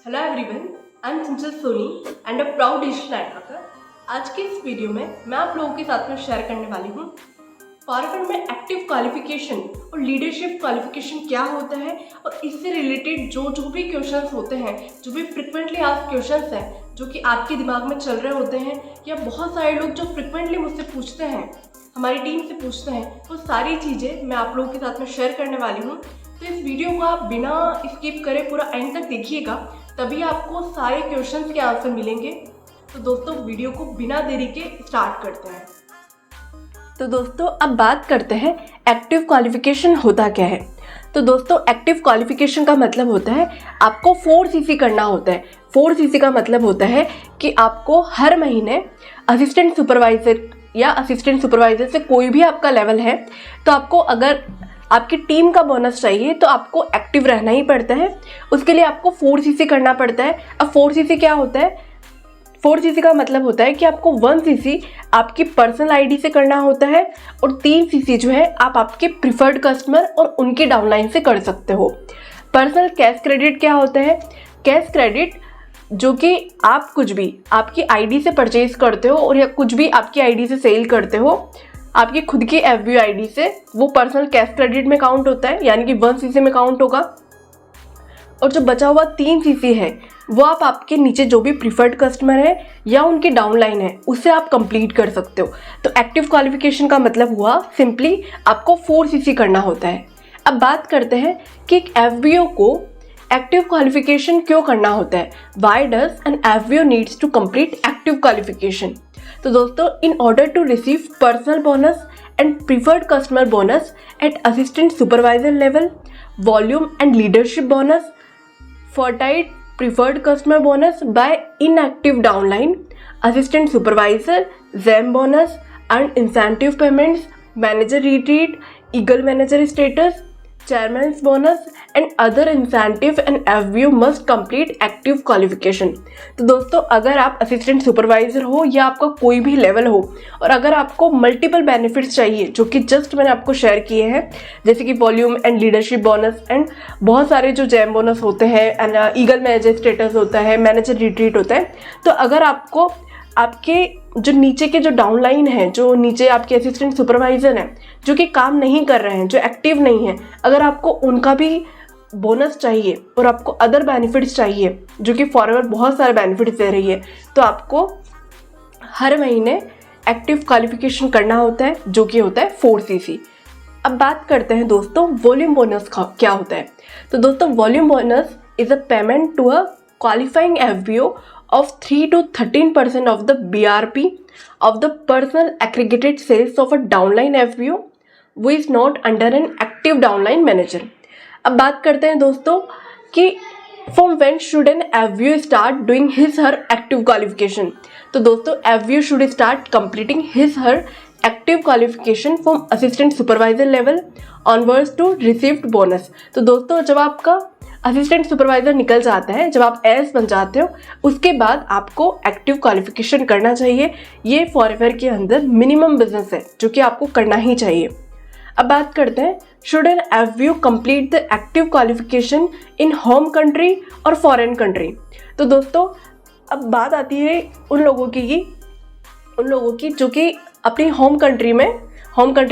Hello everyone, I am Chanchal Soni and a proud digital networker. आज के इस वीडियो में मैं आप लोगों के साथ में शेयर करने वाली हूँ फॉरवर्ड में एक्टिव क्वालिफिकेशन और लीडरशिप क्वालिफिकेशन क्या होता है और इससे रिलेटेड जो भी क्वेश्चंस होते हैं, जो भी फ्रिक्वेंटली आस्क्ड क्वेश्चंस हैं जो कि आपके दिमाग में चल रहे होते हैं या बहुत सारे लोग जो फ्रिक्वेंटली मुझसे पूछते हैं, हमारी टीम से पूछते हैं, वो सारी चीज़ें मैं आप लोगों के साथ में शेयर करने वाली हूँ। तो इस वीडियो को आप बिना स्किप करे पूरा एंड तक देखिएगा, तभी आपको सारे क्वेश्चंस के आंसर मिलेंगे। तो दोस्तों वीडियो को बिना देरी के स्टार्ट करते हैं। तो दोस्तों अब बात करते हैं एक्टिव क्वालिफिकेशन होता क्या है। तो दोस्तों एक्टिव क्वालिफिकेशन का मतलब होता है आपको 4CC करना होता है। 4CC का मतलब होता है कि आपको हर महीने असिस्टेंट सुपरवाइजर या असिस्टेंट सुपरवाइजर से कोई भी आपका लेवल है तो आपको अगर आपकी टीम का बोनस चाहिए तो आपको एक्टिव रहना ही पड़ता है। उसके लिए आपको 4CC करना पड़ता है। अब 4CC क्या होता है? 4CC का मतलब होता है कि आपको 1CC आपकी पर्सनल आईडी से करना होता है और 3CC जो है आप आपके प्रिफर्ड कस्टमर और उनकी डाउनलाइन से कर सकते हो। पर्सनल कैश क्रेडिट क्या होता है? कैश क्रेडिट जो कि आप कुछ भी आपकी आईडी से परचेज करते हो और या कुछ भी आपकी आईडी से सेल करते हो आपकी खुद की FBO आईडी से, वो पर्सनल कैश क्रेडिट में काउंट होता है, यानी कि 1CC में काउंट होगा। और जो बचा हुआ 3CC है वो आप आपके नीचे जो भी प्रिफर्ड कस्टमर है या उनकी डाउनलाइन है उससे आप कंप्लीट कर सकते हो। तो एक्टिव क्वालिफिकेशन का मतलब हुआ सिंपली आपको 4CC करना होता है। अब बात करते हैं कि एक FBO को एक्टिव क्वालिफिकेशन क्यों करना होता है। Why does an FBO needs to complete active qualification. तो दोस्तों in order to receive personal bonus and preferred customer bonus at assistant supervisor level, volume and leadership bonus, फर्टाइट preferred customer bonus by inactive downline, assistant supervisor, ZEM bonus, and incentive payments, manager retreat, eagle manager status, chairman's bonus and other incentive and FBO must complete active qualification। तो दोस्तों अगर आप assistant supervisor हो या आपका कोई भी level हो और अगर आपको मल्टीपल बेनिफिट्स चाहिए जो कि जस्ट मैंने आपको शेयर किए हैं, जैसे कि volume and leadership bonus and बहुत सारे जो जैम बोनस होते हैं एंड ईगल मैनेजर स्टेटस होता है, मैनेजर रिट्रीट होता है, तो अगर आपको आपके जो नीचे के जो डाउनलाइन है, जो नीचे आपके असिस्टेंट सुपरवाइजर हैं जो कि काम नहीं कर रहे हैं, जो एक्टिव नहीं है, अगर आपको उनका भी बोनस चाहिए और आपको अदर बेनिफिट्स चाहिए जो कि फॉरवर्ड बहुत सारे बेनिफिट्स दे रही है, तो आपको हर महीने एक्टिव क्वालिफिकेशन करना होता है जो कि होता है 4CC। अब बात करते हैं दोस्तों वॉल्यूम बोनस का क्या होता है। तो दोस्तों volume bonus is a payment to a qualifying FBO of 3 to 13% of the BRP of the personal aggregated sales of a downline FBO who is not under an active downline manager। अब बात करते हैं दोस्तों कि from when should an FBO start doing his her active qualification। तो दोस्तों FBO should start completing his her active qualification from assistant supervisor level onwards to received bonus। तो दोस्तों जब आपका असिस्टेंट सुपरवाइजर निकल जाता है, जब आप एस बन जाते हो, उसके बाद आपको एक्टिव क्वालिफिकेशन करना चाहिए। ये फॉरएवर के अंदर मिनिमम बिजनेस है जो कि आपको करना ही चाहिए। अब बात करते हैं should an FBO complete the active qualification in home country और फॉरेन कंट्री। तो दोस्तों अब बात आती है उन लोगों की जो कि अपनी होम कंट्री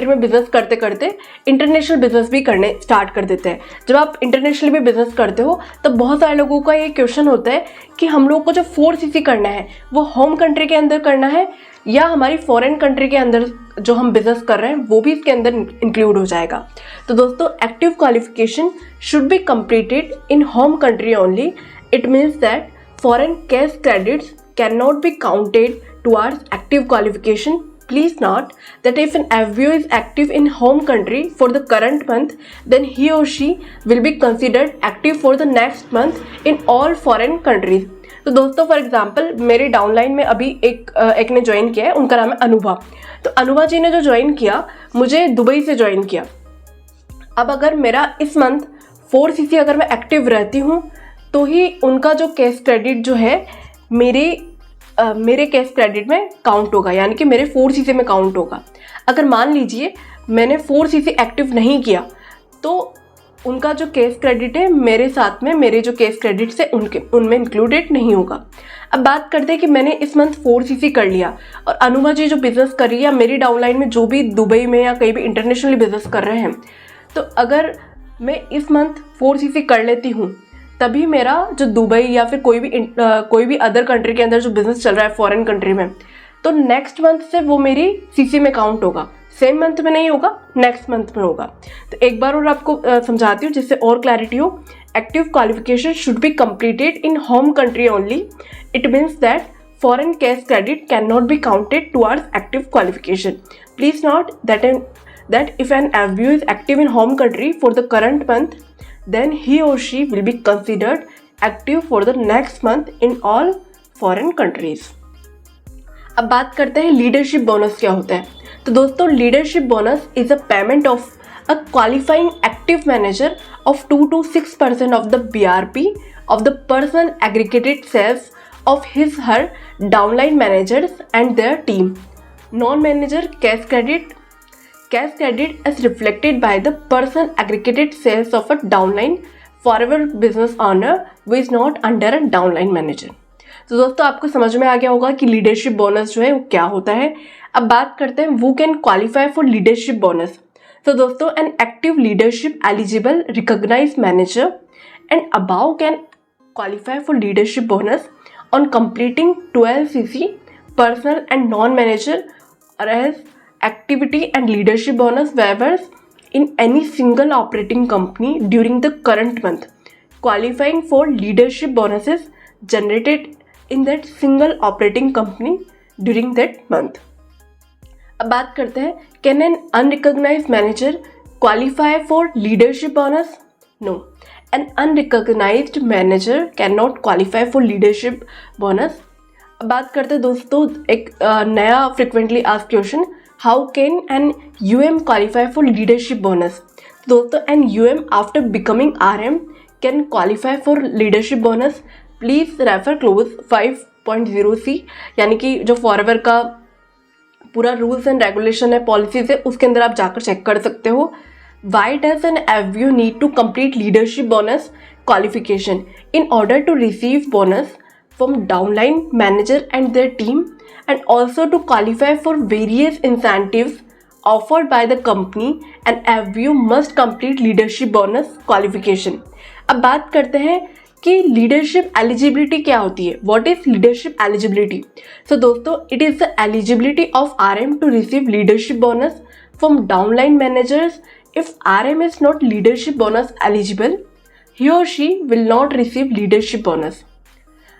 में बिजनेस करते करते इंटरनेशनल बिजनेस भी करने स्टार्ट कर देते हैं। जब आप इंटरनेशनल भी बिजनेस करते हो तब बहुत सारे लोगों का ये क्वेश्चन होता है कि हम लोग को जो 4CC करना है वो होम कंट्री के अंदर करना है या हमारी फॉरेन कंट्री के अंदर जो हम बिजनेस कर रहे हैं वो भी इसके अंदर इंक्लूड हो जाएगा। तो दोस्तों active qualification should be completed in home country only. It means that foreign cash credits can not be counted towards active qualification. Please note that if an FBO is active in home country for the current month, then he or she will be considered active for the next month in all foreign countries। तो दोस्तों for example मेरे downline में अभी एक ने join किया है, उनका नाम है अनुभा। तो अनुभा जी ने जो ज्वाइन किया मुझे दुबई से ज्वाइन किया। अब अगर मेरा इस मंथ 4CC अगर मैं एक्टिव रहती हूँ तो ही उनका जो कैश क्रेडिट जो है मेरे कैश क्रेडिट में काउंट होगा, यानी कि मेरे 4CC में काउंट होगा। अगर मान लीजिए मैंने 4CC एक्टिव नहीं किया तो उनका जो केस क्रेडिट है मेरे साथ में, मेरे जो केस क्रेडिट्स है उनमें इंक्लूडेड नहीं होगा। अब बात करते हैं कि मैंने इस मंथ 4cc कर लिया और अनुभा जी जो बिज़नेस कर रही है, मेरी डाउनलाइन में जो भी दुबई में या कहीं भी इंटरनेशनली बिज़नेस कर रहे हैं, तो अगर मैं इस मंथ 4cc कर लेती हूँ तभी मेरा जो दुबई या फिर कोई भी अदर कंट्री के अंदर जो बिज़नेस चल रहा है फॉरेन कंट्री में, तो नेक्स्ट मंथ से वो मेरी सीसी में काउंट होगा। सेम मंथ में नहीं होगा, नेक्स्ट मंथ में होगा। तो एक बार और आपको समझाती हूँ जिससे और क्लैरिटी हो। Active qualification should be completed in home country only. It means that foreign cash credit cannot be counted towards active qualification. Please note that if an FBO is active in home country for the current month, then he or she will be considered active for the next month in all foreign countries. अब बात करते हैं leadership bonus क्या होता है। तो दोस्तों, leadership bonus is a payment of a qualifying active manager of 2 to 6% of the BRP of the person aggregated sales of his her downline managers and their team. Non-manager cash credit is reflected by the person aggregated sales of a downline forever business owner who is not under a downline manager. तो दोस्तों, आपको समझ में आ गया होगा कि leadership bonus जो है वो क्या होता है। अब बात करते हैं who can qualify for leadership bonus. तो दोस्तों, an active leadership eligible recognized manager and above can qualify for leadership bonus on completing 12cc personal and non-manager or as activity and leadership bonus waivers in any single operating company during the current month, qualifying for leadership bonuses generated in that single operating company during that month. अब बात करते हैं, can an unrecognised manager qualify for leadership bonus? No, an unrecognised manager can not qualify for leadership bonus. अब बात करते हैं दोस्तों एक नया frequently asked question, how can an UM qualify for leadership bonus? दोस्तों, an UM after becoming RM can qualify for leadership bonus. Please refer clause 5.0c, यानी कि जो फॉरएवर का पूरा रूल्स एंड रेगुलेशन है, पॉलिसीज है, उसके अंदर आप जाकर चेक कर सकते हो। Why does an FBO need to complete leadership bonus qualification in order to receive bonus from downline manager and their team and also to qualify for various incentives offered by the company and FBO must complete leadership bonus qualification. अब बात करते हैं कि leadership eligibility क्या होती है। What is leadership eligibility? So दोस्तों, it is the eligibility of RM to receive leadership bonus from downline managers. If RM is not leadership bonus eligible, he और she will not receive leadership bonus.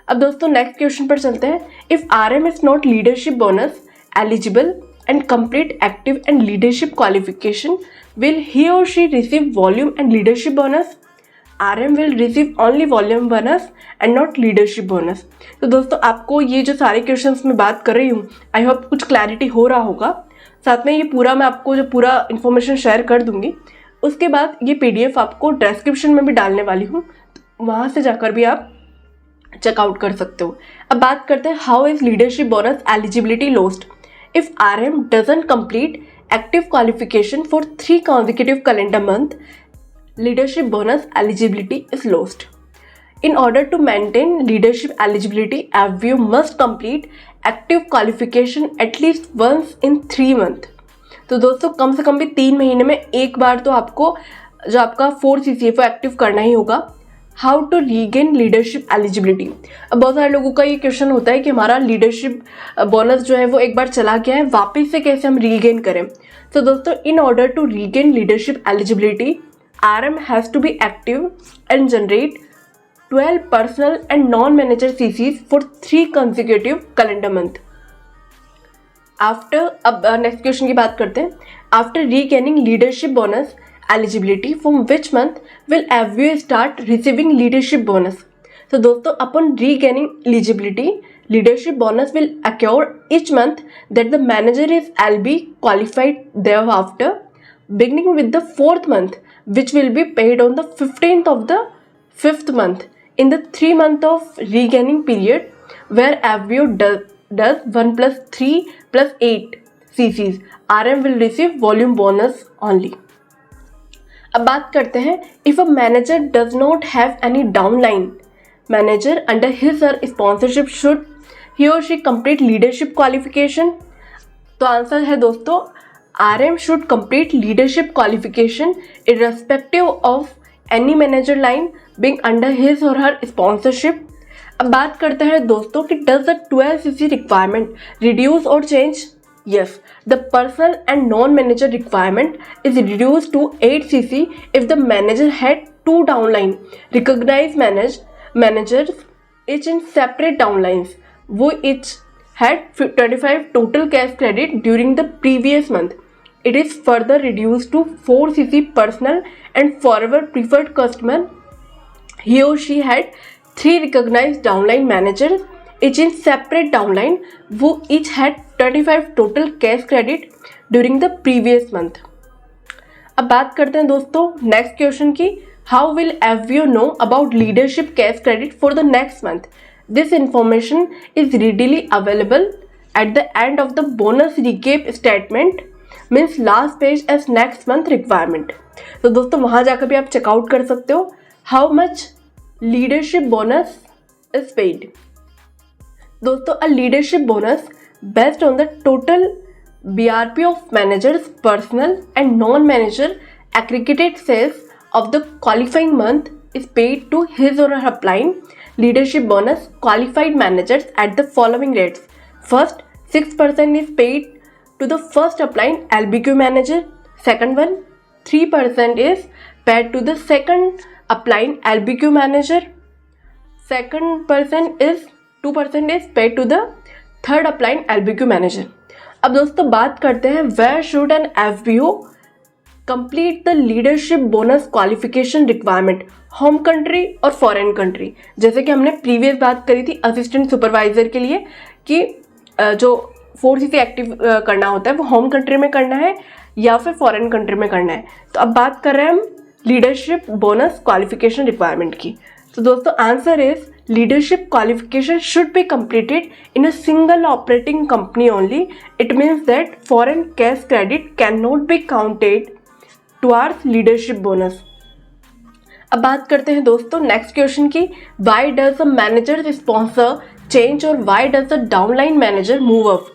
अब दोस्तों next question पर चलते हैं। If RM is not leadership bonus eligible and complete active and leadership qualification, will he और she receive volume and leadership bonus? RM will receive only volume bonus and not leadership bonus. तो दोस्तों, आपको ये जो सारे questions मैं बात कर रही हूँ, आई होप कुछ क्लैरिटी हो रहा होगा। साथ में ये पूरा मैं आपको जो पूरा इन्फॉर्मेशन शेयर कर दूंगी, उसके बाद ये PDF आपको डिस्क्रिप्शन में भी डालने वाली हूँ, तो वहाँ से जाकर भी आप चेकआउट कर सकते हो। अब बात करते हैं, how is leadership bonus eligibility lost? If RM doesn't complete active qualification for 3 consecutive calendar month, leadership bonus eligibility is lost. In order to maintain leadership eligibility, FBO must complete active qualification at least once in 3 months. तो दोस्तों, कम से कम भी 3 महीने में एक बार तो आपको जो आपका 4cc है वो एक्टिव करना ही होगा। How to regain leadership eligibility? अब बहुत सारे लोगों का ये क्वेश्चन होता है कि हमारा लीडरशिप बोनस जो है वो एक बार चला गया है, वापस से कैसे हम रीगेन करें? तो दोस्तों, in order to regain leadership eligibility, RM has to be active and generate 12 personal and non-manager CCs for 3 consecutive calendar month. अब नेक्स्ट क्वेश्चन की बात करते हैं। After regaining leadership bonus eligibility, from which month will FBO start receiving leadership bonus? तो दोस्तों, upon regaining eligibility, leadership bonus will occur each month that the manager is LB qualified thereafter, beginning with the 4th month, which will be paid on the 15th of the 5th month in the 3 month of regaining period, where FBO does 1 plus 3 plus 8 CCs. RM will receive volume bonus only. अब बात करते हैं, if a manager does not have any downline manager under his और sponsorship, should he और she complete leadership qualification? तो answer है दोस्तों, RM should complete leadership qualification irrespective of any manager line being under his or her sponsorship. अब बात करते हैं दोस्तों कि does the 12cc requirement reduce or change? Yes, the personal and non-manager requirement is reduced to 8cc if the manager had 2 downline recognized managers each in separate downlines who each had 25 total cash credit during the previous month. It is further reduced to 4cc personal and forever preferred customer. He or she had 3 recognized downline managers each in separate downline who each had 25 total cash credit during the previous month. अब बात करते हैं दोस्तों next question की, how will FBO know about leadership cash credit for the next month? This information is readily available at the end of the bonus recap statement, means last page as next month requirement. तो दोस्तों वहाँ जाकर भी आप checkout कर सकते हो how much leadership bonus is paid. दोस्तों a leadership bonus based on the total BRP of managers personal and non-manager aggregated sales of the qualifying month is paid to his or her applying leadership bonus qualified managers at the following rates. First, 6% is paid to the first applying LBQ manager. Second one, 3% is paid to the second applying LBQ manager. Second person is 2% is paid to the third applying LBQ manager. अब दोस्तों बात करते हैं where should an FBO complete the leadership bonus qualification requirement, home country और foreign country. जैसे कि हमने previous बात करी थी असिस्टेंट सुपरवाइजर के लिए कि जो 4cc एक्टिव करना होता है वो होम कंट्री में करना है या फिर फॉरेन कंट्री में करना है. तो अब बात कर रहे हैं हम लीडरशिप बोनस क्वालिफिकेशन रिक्वायरमेंट की. तो दोस्तों answer is leadership qualification should be completed in a single operating company only. It means that foreign cash credit cannot be counted towards leadership bonus. अब बात करते हैं दोस्तों नेक्स्ट क्वेश्चन की, why does a manager sponsor change और why does the downline manager move up?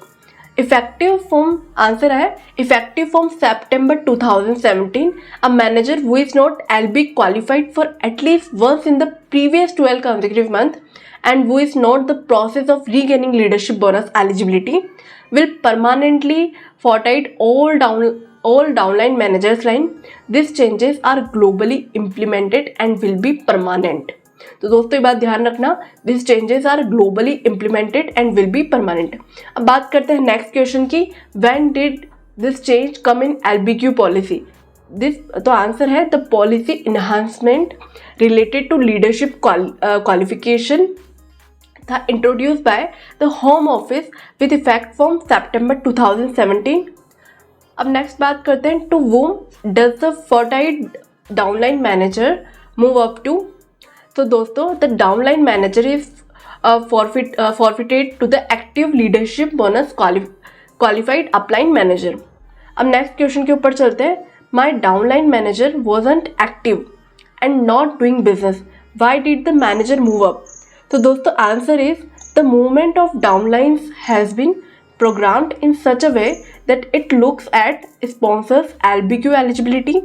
Effective from answer है effective from September 2017, a manager who is not LB qualified for at least once in the previous 12 consecutive months and who is not the process of regaining leadership bonus eligibility will permanently forfeit all downline managers line. These changes are globally implemented and will be permanent. तो दोस्तों ये बात ध्यान रखना, this changes are globally implemented and will be permanent. अब बात करते हैं नेक्स्ट क्वेश्चन की, when did this change come in LBQ policy? This तो आंसर है the policy enhancement related to leadership qualification था introduce by the home office with effect from September 2017. अब next बात करते हैं, टू वूम डज द फॉरटाइड डाउनलाइन manager move up to? तो दोस्तों the downline manager is forfeited to the active leadership bonus qualified upline manager. अब next question के ऊपर चलते हैं, my downline manager wasn't active and not doing business, why did the manager move up? तो दोस्तों answer is the movement of downlines has been programmed in such a way that it looks at sponsors LBQ eligibility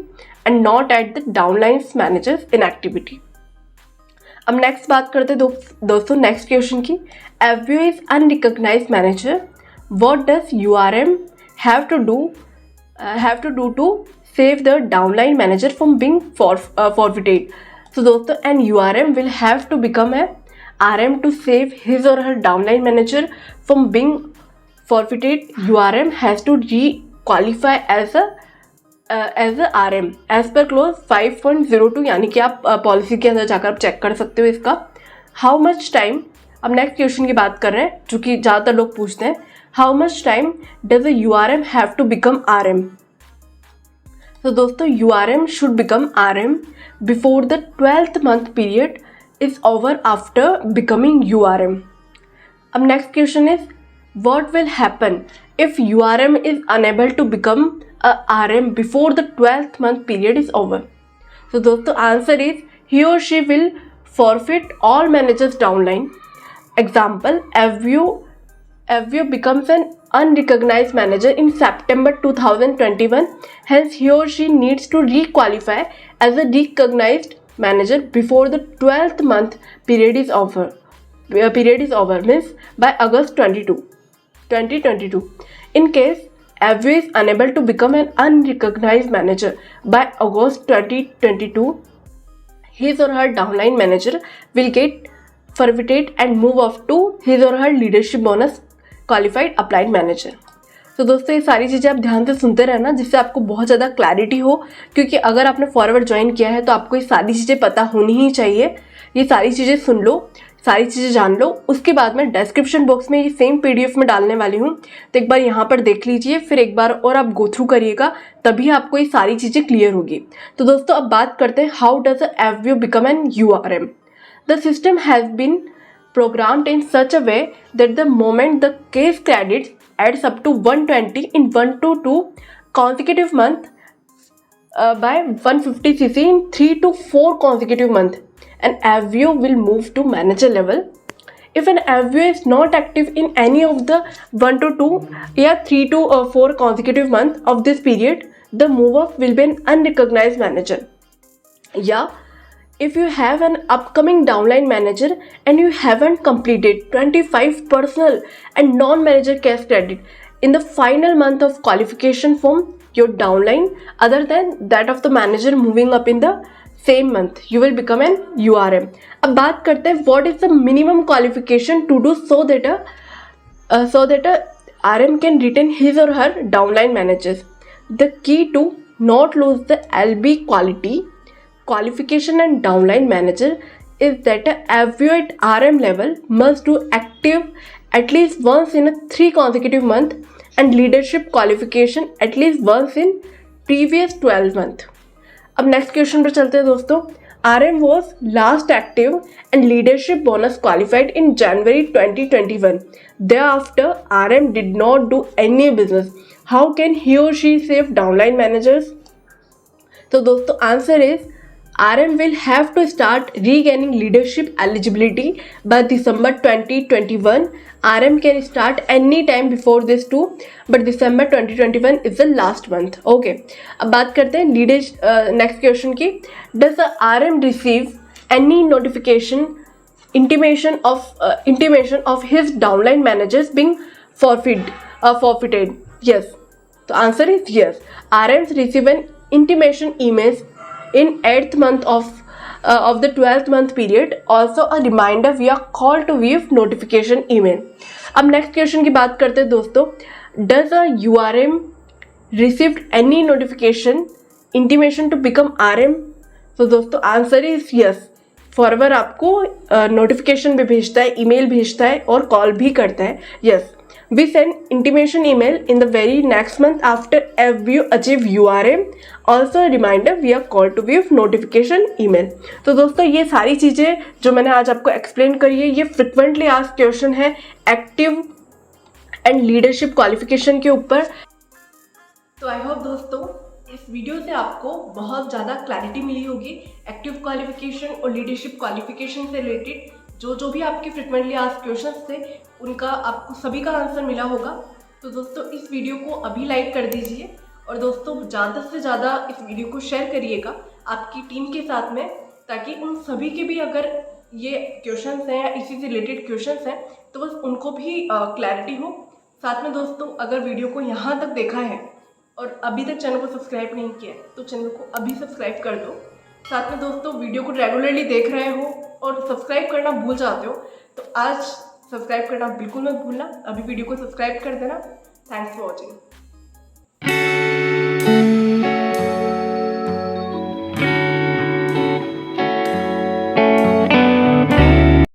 and not at the downlines managers inactivity. अब next बात करते हैं दोस्तों next question की, FBO is unrecognised manager, what does URM have to do to save the downline manager from being forfeited? तो दोस्तों an URM will have to become a RM to save his or her downline manager from being forfeited. URM has to re-qualify as a RM as per close 5.02, यानी कि आप policy के अंदर जाकर आप check कर सकते हो इसका. हाउ मच टाइम, अब नेक्स्ट क्वेश्चन की बात कर रहे हैं जो कि ज़्यादातर लोग पूछते हैं, how much time does a URM have to become RM? तो दोस्तों URM should become RM before the 12th month period is over after becoming URM. अब नेक्स्ट क्वेश्चन इज, what will happen if URM is unable to become a RM before the 12th month period is over? तो दोस्तों answer is he और she will forfeit all managers downline. Example, Avio becomes an unrecognized manager in September 2021. Hence, he or she needs to requalify as a recognized manager before the 12th month period is over. Means by August 2022. In case Avio is unable to become an unrecognized manager by August 2022, his or her downline manager will get forfeited and move off to his or her leadership bonus qualified applied manager. तो दोस्तों ये सारी चीज़ें आप ध्यान से सुनते रहना जिससे आपको बहुत ज़्यादा क्लैरिटी हो, क्योंकि अगर आपने फॉरवर्ड ज्वाइन किया है तो आपको ये सारी चीज़ें पता होनी ही चाहिए. ये सारी चीज़ें सुन लो, सारी चीज़ें जान लो. उसके बाद मैं डिस्क्रिप्शन बॉक्स में ये सेम PDF में डालने वाली हूँ, तो एक बार यहाँ पर देख लीजिए, फिर एक बार और आप गो थ्रू करिएगा, तभी आपको ये सारी चीज़ें क्लियर होगी. तो दोस्तों अब बात करते हैं how does Avio become an URM. The system has been programmed in such a way that the moment the case credits adds up to 120 in 1 to 2 consecutive months by 150cc in 3 to 4 consecutive months, an Avio will move to manager level. If an Avio is not active in any of the 1 to 2 या 3 to 4 consecutive months of this period, the move up will be an unrecognized manager. Yeah, if you have an upcoming downline manager and you haven't completed 25 personal and non-manager case credit in the final month of qualification from your downline other than that of the manager moving up in the same month, you will become an URM. अब बात करते हैं what is the minimum qualification to do so that a RM can retain his or her downline managers. The key to not lose the LB qualification and downline manager is that a Avio at RM level must do active at least once in a 3 consecutive month and leadership qualification at least once in previous 12 month. अब next question पर चलते हैं दोस्तों. RM was last active and leadership bonus qualified in January 2021. Thereafter, RM did not do any business. How can he or she save downline managers? तो दोस्तों answer is RM will have to start regaining leadership eligibility by December 2021. RM can start any time before this too, but December 2021 is the last month. Okay. अब बात करते हैं next question की. Does the RM receive any intimation of his downline managers being forfeited? Yes. The answer is yes. RMs receive an intimation emails in 8th month of the 12th month period, also a reminder via call to view notification email. अब next question की बात करते हैं दोस्तों. Does a URM received any notification intimation to become RM? तो दोस्तों answer is yes. Forward आपको notification भी भेजता है, ईमेल भेजता है और कॉल भी करता है. Yes, we send intimation email in the very next month after Avio achieve URM. Also a reminder via call to view notification email. तो दोस्तों ये सारी चीज़ें जो मैंने आज आपको एक्सप्लेन करी है ये फ्रिक्वेंटली आस्क्ड क्वेश्चन है एक्टिव एंड लीडरशिप क्वालिफिकेशन के ऊपर. तो आई होप दोस्तों इस वीडियो से आपको बहुत ज़्यादा क्लैरिटी मिली होगी एक्टिव क्वालिफिकेशन और लीडरशिप क्वालिफिकेशन से रिलेटेड. जो भी आपके फ्रिक्वेंटली आस्क्ड क्वेश्चंस थे उनका आपको सभी का आंसर मिला होगा. तो दोस्तों इस वीडियो को अभी लाइक कर दीजिए और दोस्तों ज़्यादा से ज़्यादा इस वीडियो को शेयर करिएगा आपकी टीम के साथ में, ताकि उन सभी के भी अगर ये क्वेश्चंस हैं या इसी से रिलेटेड क्वेश्चंस हैं तो बस उनको भी क्लैरिटी हो. साथ में दोस्तों अगर वीडियो को यहाँ तक देखा है और अभी तक चैनल को सब्सक्राइब नहीं किया है तो चैनल को अभी सब्सक्राइब कर दो. साथ में दोस्तों वीडियो को रेगुलरली देख रहे हो और सब्सक्राइब करना भूल जाते हो तो आज सब्सक्राइब करना बिल्कुल मत भूलना. अभी वीडियो को सब्सक्राइब कर देना. Thanks for watching.